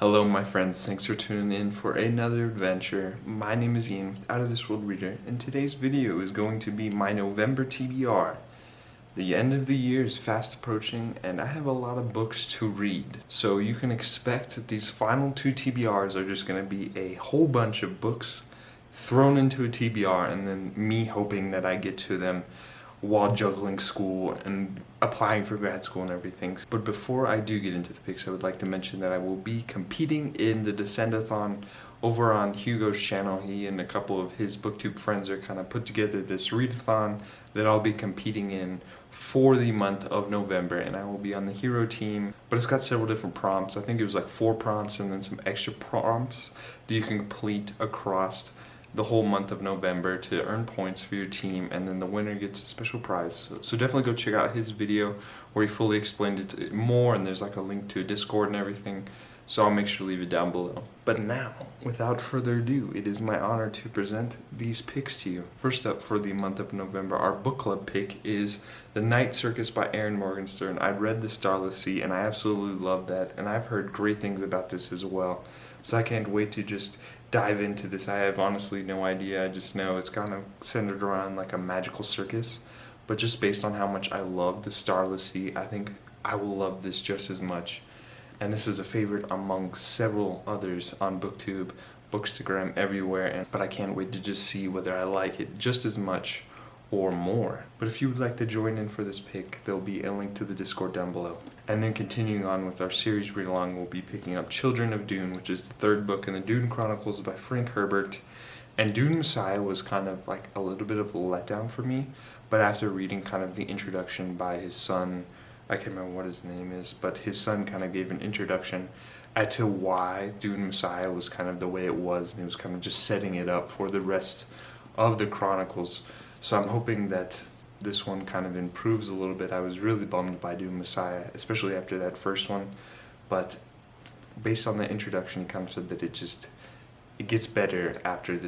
Hello my friends, thanks for tuning in for another adventure. My name is Ian with Out of This World Reader, and today's video is going to be my November TBR. The end of the year is fast approaching and I have a lot of books to read. So you can expect that these final two TBRs are just going to be a whole bunch of books thrown into a TBR and then me hoping that I get to them while juggling school and applying for grad school and everything. But before I do get into the picks, I would like to mention that I will be competing in the Descend-a-thon over on Hugo's channel. He and a couple of his booktube friends are kind of put together this readathon that I'll be competing in for the month of November, and I will be on the hero team. But it's got several different prompts. I think it was like 4 prompts and then some extra prompts that you can complete across the whole month of November to earn points for your team, and then the winner gets a special prize. So definitely go check out his video where he fully explained it more, and there's like a link to a Discord and everything, so I'll make sure to leave it down below. But now, without further ado, it is my honor to present these picks to you. First up for the month of November, our book club pick is The Night Circus by Erin Morgenstern. I'd read The Starless Sea and I absolutely love that, and I've heard great things about this as well. So I can't wait to just dive into this. I have honestly no idea. I just know it's kind of centered around like a magical circus. But just based on how much I love The Starless Sea, I think I will love this just as much. And this is a favorite among several others on BookTube, Bookstagram, everywhere. But I can't wait to just see whether I like it just as much or more. But if you would like to join in for this pick, there'll be a link to the Discord down below. And then continuing on with our series read along, we'll be picking up Children of Dune, which is the 3rd book in the Dune Chronicles by Frank Herbert. And Dune Messiah was kind of like a little bit of a letdown for me, but after reading kind of the introduction by his son, I can't remember what his name is, but his son kind of gave an introduction as to why Dune Messiah was kind of the way it was, and he was kind of just setting it up for the rest of the Chronicles. So I'm hoping that this one kind of improves a little bit. I was really bummed by Dune Messiah, especially after that first one, but based on the introduction, he kind of said that it gets better after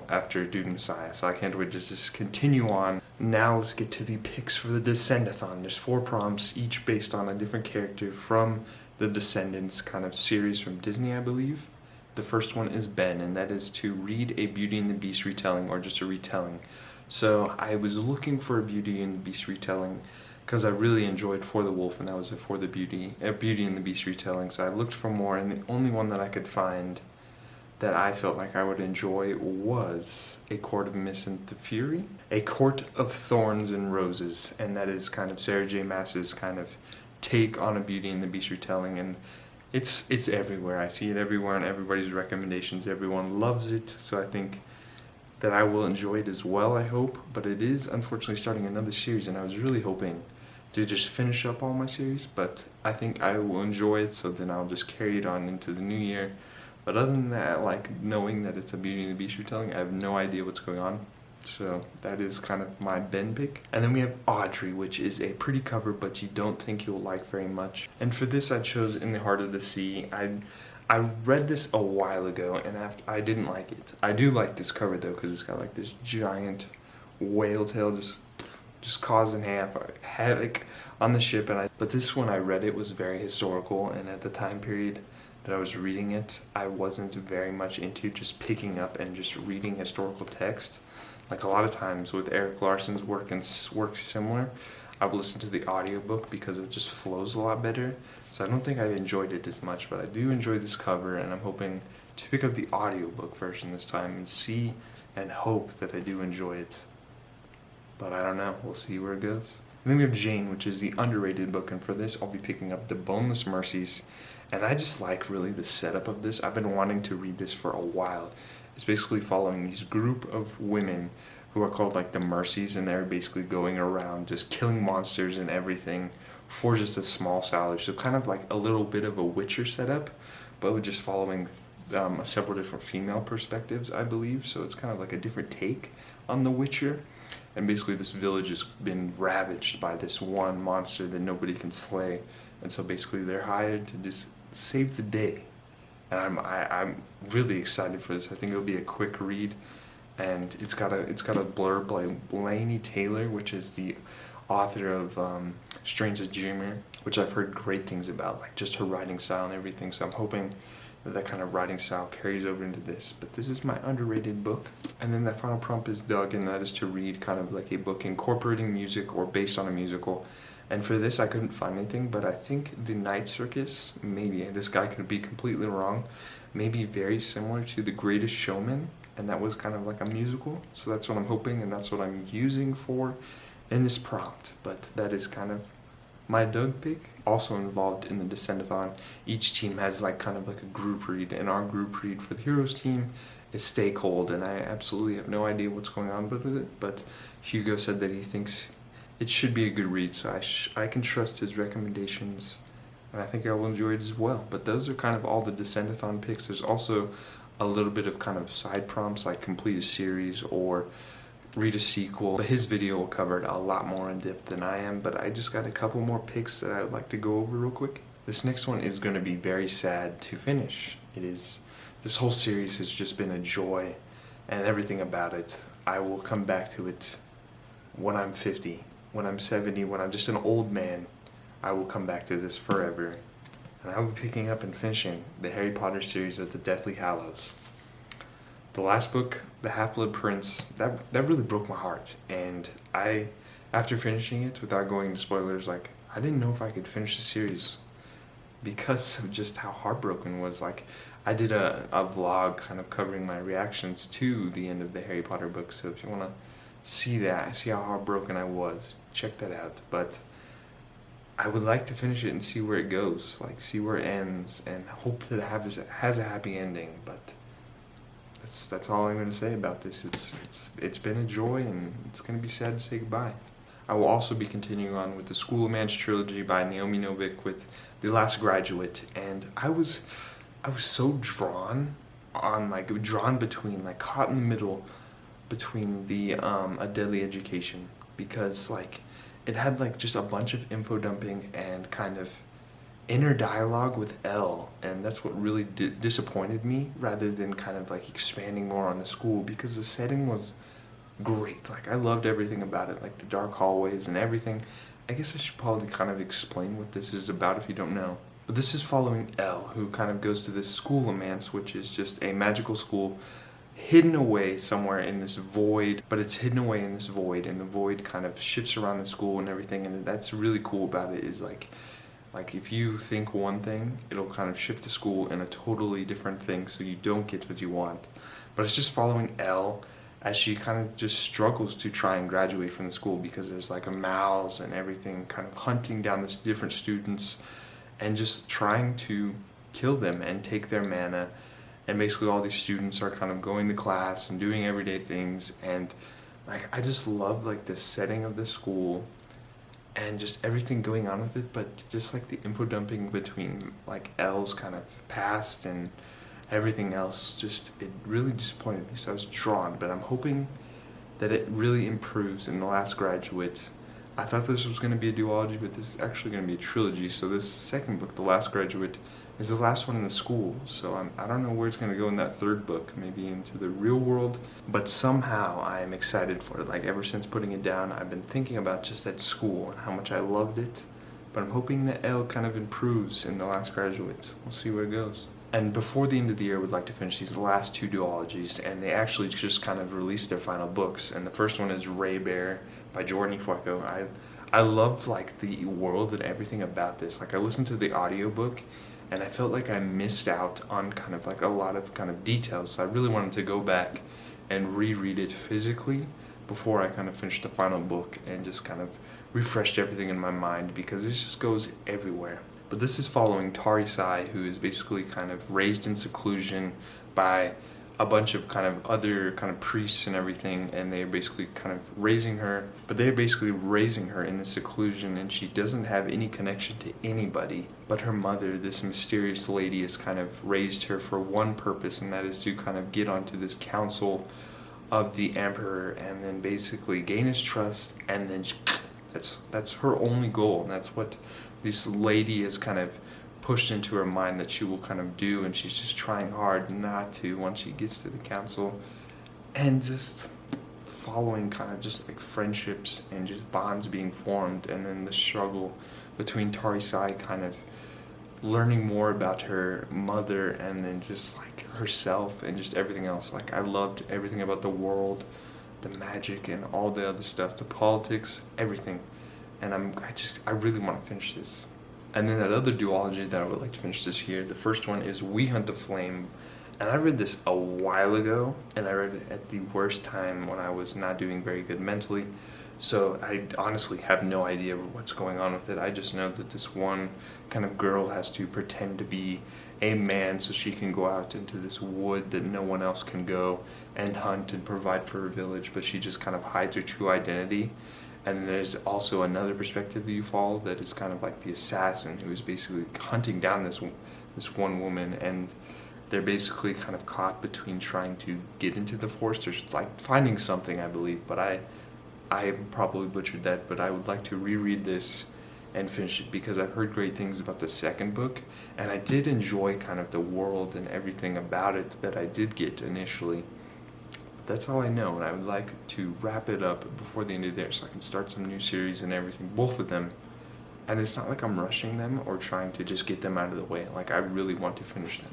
after Dune Messiah. So I can't wait to just continue on. Now let's get to the picks for the Descend-a-thon. There's 4 prompts, each based on a different character from the Descendants kind of series from Disney, I believe. The first one is Ben, and that is to read a Beauty and the Beast retelling or just a retelling. So I was looking for a Beauty and the Beast retelling because I really enjoyed For the Wolf, and that was a Beauty and the Beast retelling. So I looked for more, and the only one that I could find that I felt like I would enjoy was A Court of Mist and the Fury, A Court of Thorns and Roses, and that is kind of Sarah J. Maas's kind of take on a Beauty and the Beast retelling, and it's everywhere. I see it everywhere in everybody's recommendations. Everyone loves it, so I think that I will enjoy it as well, I hope. But it is unfortunately starting another series, and I was really hoping to just finish up all my series, but I think I will enjoy it, so then I'll just carry it on into the new year. But other than that, like knowing that it's a Beauty and the Beast retelling, I have no idea what's going on. So that is kind of my Ben pick. And then we have Audrey, which is a pretty cover, but you don't think you'll like very much. And for this, I chose In the Heart of the Sea. I read this a while ago, and I didn't like it. I do like this cover though, because it's got like this giant whale tail just causing havoc on the ship. But this one I read, it was very historical, and at the time period that I was reading it, I wasn't very much into just picking up and just reading historical text. Like a lot of times with Eric Larson's work and work similar, I would listen to the audiobook because it just flows a lot better. So I don't think I enjoyed it as much, but I do enjoy this cover, and I'm hoping to pick up the audiobook version this time and see and hope that I do enjoy it. But I don't know, we'll see where it goes. And then we have Jane, which is the underrated book, and for this I'll be picking up The Boneless Mercies. And I just like really the setup of this. I've been wanting to read this for a while. It's basically following these group of women who are called like the Mercies, and they're basically going around just killing monsters and everything for just a small salary. So kind of like a little bit of a Witcher setup, but with just following several different female perspectives, I believe. So it's kind of like a different take on The Witcher. And basically this village has been ravaged by this one monster that nobody can slay. And so basically they're hired to just save the day. And I'm really excited for this. I think it'll be a quick read. And it's got a blurb by Laini Taylor, which is the author of Strange as Dreamer, which I've heard great things about, like just her writing style and everything. So I'm hoping that kind of writing style carries over into this. But this is my underrated book. And then that final prompt is Doug, and that is to read kind of like a book incorporating music or based on a musical. And for this, I couldn't find anything, but I think The Night Circus, maybe, this guy could be completely wrong, maybe very similar to The Greatest Showman, and that was kind of like a musical. So that's what I'm hoping, and that's what I'm using for in this prompt. But that is kind of my Doug pick. Also involved in the Descend-a-thon, each team has like kind of like a group read, and our group read for the Heroes team is Stay Cold, and I absolutely have no idea what's going on with it, but Hugo said that he thinks it should be a good read, so I can trust his recommendations, and I think I will enjoy it as well. But those are kind of all the Descend-a-thon picks. There's also a little bit of kind of side prompts like complete a series or read a sequel, but his video will cover it a lot more in depth than I am. But I just got a couple more picks that I would like to go over real quick. This next one is going to be very sad to finish. This whole series has just been a joy, and everything about it. I will come back to it when I'm 50, when I'm 70, when I'm just an old man. I will come back to this forever, and I will be picking up and finishing the Harry Potter series with the Deathly Hallows. The last book, The Half-Blood Prince, that really broke my heart, and after finishing it, without going into spoilers, like, I didn't know if I could finish the series because of just how heartbroken it was. Like, I did a vlog kind of covering my reactions to the end of the Harry Potter book, so if you want to see that, see how heartbroken I was, check that out. But I would like to finish it and see where it goes, like see where it ends, and hope that it has a happy ending. But that's all I'm going to say about this. It's been a joy, and it's going to be sad to say goodbye. I will also be continuing on with the School of Man's trilogy by Naomi Novik with The Last Graduate, and I was so drawn between, like, caught in the middle between the A Deadly Education, because like it had like just a bunch of info dumping and kind of inner dialogue with Elle, and that's what really disappointed me, rather than kind of like expanding more on the school, because the setting was great. Like, I loved everything about it, like the dark hallways and everything. I guess I should probably kind of explain what this is about if you don't know. But this is following Elle, who kind of goes to this school of Mance, which is just a magical school hidden away somewhere in this void, but it's hidden away in this void, and the void kind of shifts around the school and everything. And that's really cool about it, is like if you think one thing, it'll kind of shift the school in a totally different thing, so you don't get what you want. But it's just following Elle as she kind of just struggles to try and graduate from the school, because there's like a mouse and everything kind of hunting down the different students and just trying to kill them and take their mana. And basically all these students are kind of going to class and doing everyday things, and like I just love like the setting of the school and just everything going on with it. But just like the info dumping between like Elle's kind of past and everything else, just it really disappointed me. So I was drawn, but I'm hoping that it really improves in The Last Graduate. I thought this was going to be a duology, but this is actually going to be a trilogy. So this second book, The Last Graduate, is the last one in the school. So I don't know where it's going to go in that third book, maybe into the real world. But somehow I am excited for it. Like, ever since putting it down, I've been thinking about just that school and how much I loved it. But I'm hoping that Elle kind of improves in The Last Graduate. We'll see where it goes. And before the end of the year, I would like to finish these last two duologies, and they actually just kind of released their final books. And the first one is Ray Bear by Jordan Fueko. I loved like the world and everything about this. Like, I listened to the audiobook and I felt like I missed out on kind of like a lot of kind of details. So I really wanted to go back and reread it physically before I kind of finished the final book, and just kind of refreshed everything in my mind, because it just goes everywhere. But this is following Tari Sai, who is basically kind of raised in seclusion by a bunch of kind of other kind of priests and everything, and they're basically kind of raising her, but they're basically raising her in the seclusion, and she doesn't have any connection to anybody. But her mother, this mysterious lady, has kind of raised her for one purpose, and that is to kind of get onto this council of the emperor, and then basically gain his trust, and then that's her only goal, and that's what this lady has kind of pushed into her mind that she will kind of do, and she's just trying hard not to once she gets to the council. And just following kind of just like friendships and just bonds being formed, and then the struggle between Tarisai kind of learning more about her mother and then just like herself and just everything else. Like I loved everything about the world, the magic and all the other stuff, the politics, everything. And I really want to finish this. And then that other duology that I would like to finish this year, the first one is We Hunt the Flame. And I read this a while ago, and I read it at the worst time when I was not doing very good mentally. So I honestly have no idea what's going on with it. I just know that this one kind of girl has to pretend to be a man so she can go out into this wood that no one else can go and hunt and provide for her village, but she just kind of hides her true identity. And there's also another perspective that you follow that is kind of like the assassin who is basically hunting down this one woman, and they're basically kind of caught between trying to get into the forest or like finding something, I believe, but I probably butchered that, but I would like to reread this and finish it because I've heard great things about the second book, and I did enjoy kind of the world and everything about it that I did get initially. That's all I know, and I would like to wrap it up before the end of the year so I can start some new series and everything, both of them. And it's not like I'm rushing them or trying to just get them out of the way. Like, I really want to finish them.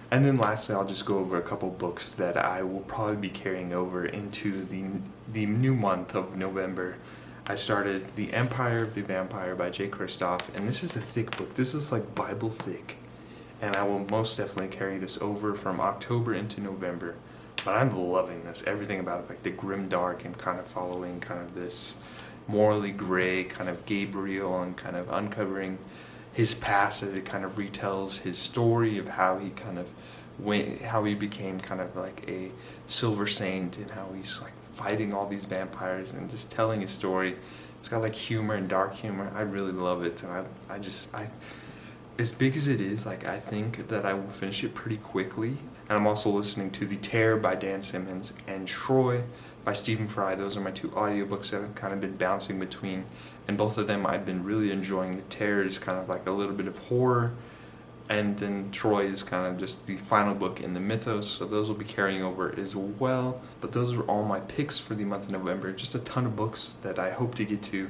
And then lastly, I'll just go over a couple books that I will probably be carrying over into the new month of November. I started The Empire of the Vampire by J. Kristoff, and this is a thick book. This is like Bible thick. And I will most definitely carry this over from October into November. But I'm loving this, everything about it, like the grim dark and kind of following kind of this morally gray kind of Gabriel and kind of uncovering his past as it kind of retells his story of how he kind of how he became kind of like a silver saint and how he's like fighting all these vampires and just telling his story. It's got like humor and dark humor. I really love it, and I as big as it is, like I think that I will finish it pretty quickly. And I'm also listening to The Terror by Dan Simmons and Troy by Stephen Fry. Those are my two audiobooks that I've kind of been bouncing between, and both of them I've been really enjoying. The Terror is kind of like a little bit of horror, and then Troy is kind of just the final book in the mythos, so those will be carrying over as well. But those are all my picks for the month of November. Just a ton of books that I hope to get to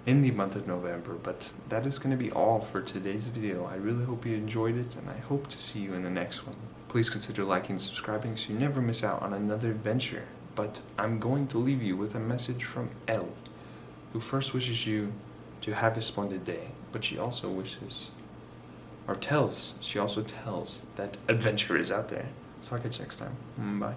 in the month of November, but that is going to be all for today's video. I really hope you enjoyed it, and I hope to see you in the next one. Please consider liking and subscribing so you never miss out on another adventure. But I'm going to leave you with a message from Elle, who first wishes you to have a splendid day, but she also wishes, or tells, she also tells that adventure is out there. So I'll catch you next time. Bye.